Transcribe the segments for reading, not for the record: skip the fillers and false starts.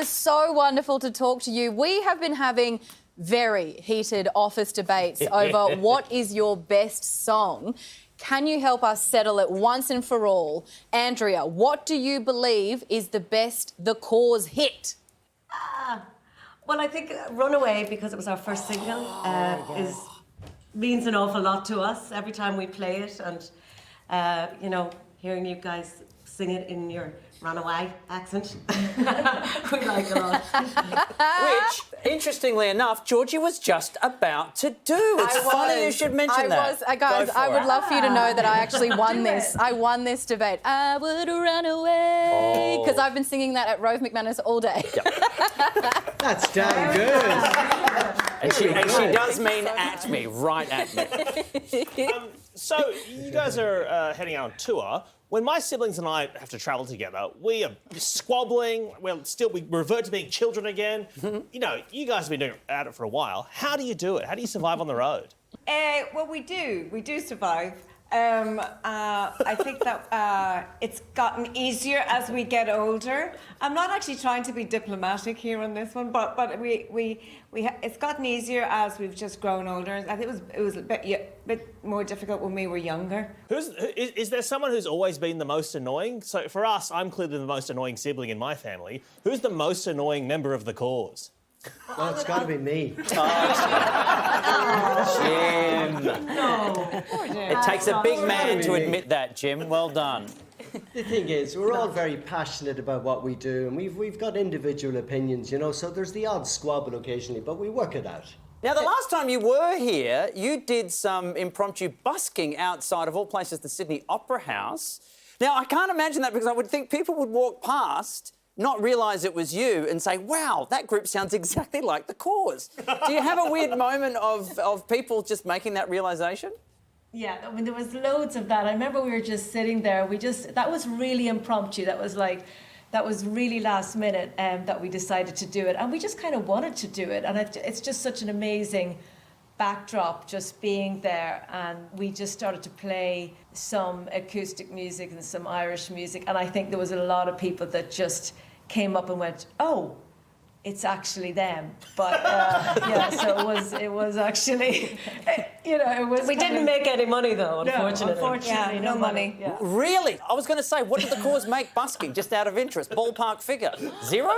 is so wonderful to talk to you. We have been having very heated office debates over what is your best song. Can you help us settle it once and for all? Andrea, what do you believe is the best The Corrs hit? Well, I think Runaway, because it was our first single, means an awful lot to us every time we play it. And, you know, hearing you guys sing it in your Runaway accent, we like it a lot. Which, interestingly enough, Georgie was just about to do. It's funny you should mention that. Guys, I would love for you to know that I actually won this. I won this debate. I would run away. Because I've been singing that at Rove McManus all day. Yep. That's damn good. And she does mean at me, right at me. So, you guys are heading out on tour. When my siblings and I have to travel together, we are squabbling. We revert to being children again. You know, you guys have been doing at it for a while. How do you do it? How do you survive on the road? Well, we do survive. I think that it's gotten easier as we get older. I'm not actually trying to be diplomatic here on this one, but it's gotten easier as we've just grown older. I think it was a bit more difficult when we were younger. Is there someone who's always been the most annoying? So for us, I'm clearly the most annoying sibling in my family. Who's the most annoying member of the Corrs? Oh, it's got to be me. Jim. No. Poor Jim. It takes a big man to admit that, Jim. Well done. The thing is, we're all very passionate about what we do, and we've got individual opinions, you know, so there's the odd squabble occasionally, but we work it out. Now, the last time you were here, you did some impromptu busking outside, of all places, the Sydney Opera House. Now, I can't imagine that because I would think people would walk past, not realise it was you and say, wow, that group sounds exactly like the Corrs. Do you have a weird moment of people just making that realisation? Yeah, I mean, there was loads of that. I remember we were just sitting there. That was really impromptu. That was really last minute that we decided to do it. And we just kind of wanted to do it. And it's just such an amazing backdrop, just being there. And we just started to play some acoustic music and some Irish music. And I think there was a lot of people that just came up and went, oh, it's actually them. But yeah, so it was actually, you know, it was. We didn't make any money though, unfortunately. No, unfortunately, no money. Yeah. Really? I was going to say, what did the Corrs make busking, just out of interest? Ballpark figure? 0?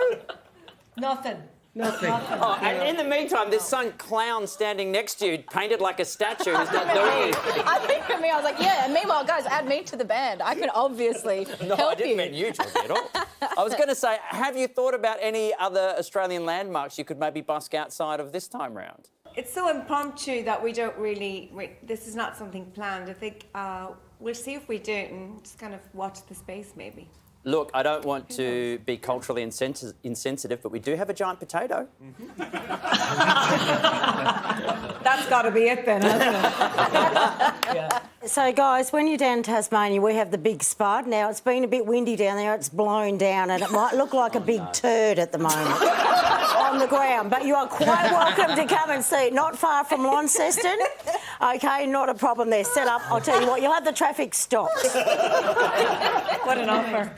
Nothing. Nothing. Oh, and in the meantime, there's some clown standing next to you, painted like a statue, who's not doing anything. I think for me, I was like, yeah, and meanwhile, guys, add me to the band. I can obviously help you. No, I didn't mean you, Georgie, at all. I was going to say, have you thought about any other Australian landmarks you could maybe busk outside of this time round? It's so impromptu that we don't really. This is not something planned. I think we'll see if we do it and just kind of watch the space, maybe. Look, I don't want to be culturally insensitive, but we do have a giant potato. That's got to be it then, hasn't it? Yeah. So, guys, when you're down in Tasmania, we have the big spud. Now, it's been a bit windy down there. It's blown down and it might look like a big turd at the moment on the ground. But you are quite welcome to come and see it. Not far from Launceston. OK, not a problem there. Set up. I'll tell you what, you'll have the traffic stopped. What an offer.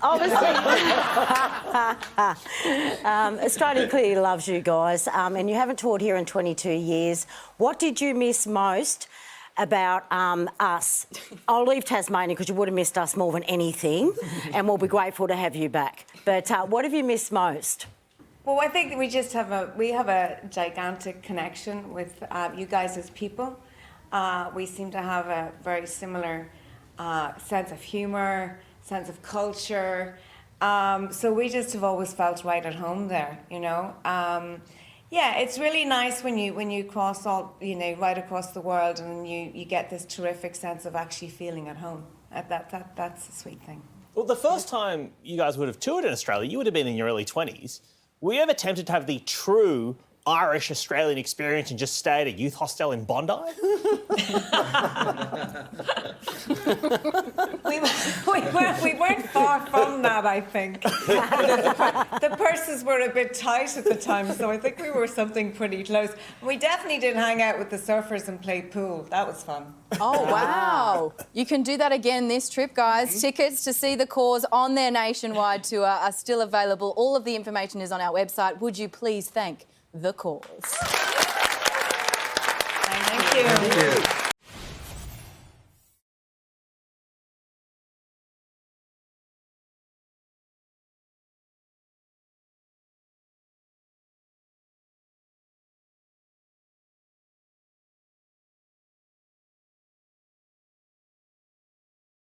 Australia clearly loves you guys, and you haven't toured here in 22 years. What did you miss most about us? I'll leave Tasmania because you would have missed us more than anything, and we'll be grateful to have you back. But what have you missed most? Well, I think we just have a gigantic connection with you guys as people. We seem to have a very similar sense of humour, sense of culture. So we just have always felt right at home there, you know. Yeah, it's really nice when you cross right across the world and you get this terrific sense of actually feeling at home. That's a sweet thing. Well, the first time you guys would have toured in Australia, you would have been in your early 20s. Were you ever tempted to have the true Irish Australian experience and just stay at a youth hostel in Bondi? We weren't far from that, I think. The purses were a bit tight at the time, so I think we were something pretty close. We definitely did hang out with the surfers and play pool. That was fun. Oh, wow. You can do that again this trip, guys. Tickets to see the Corrs on their nationwide tour are still available. All of the information is on our website. Would you please thank the Corrs? Thank you. Thank you.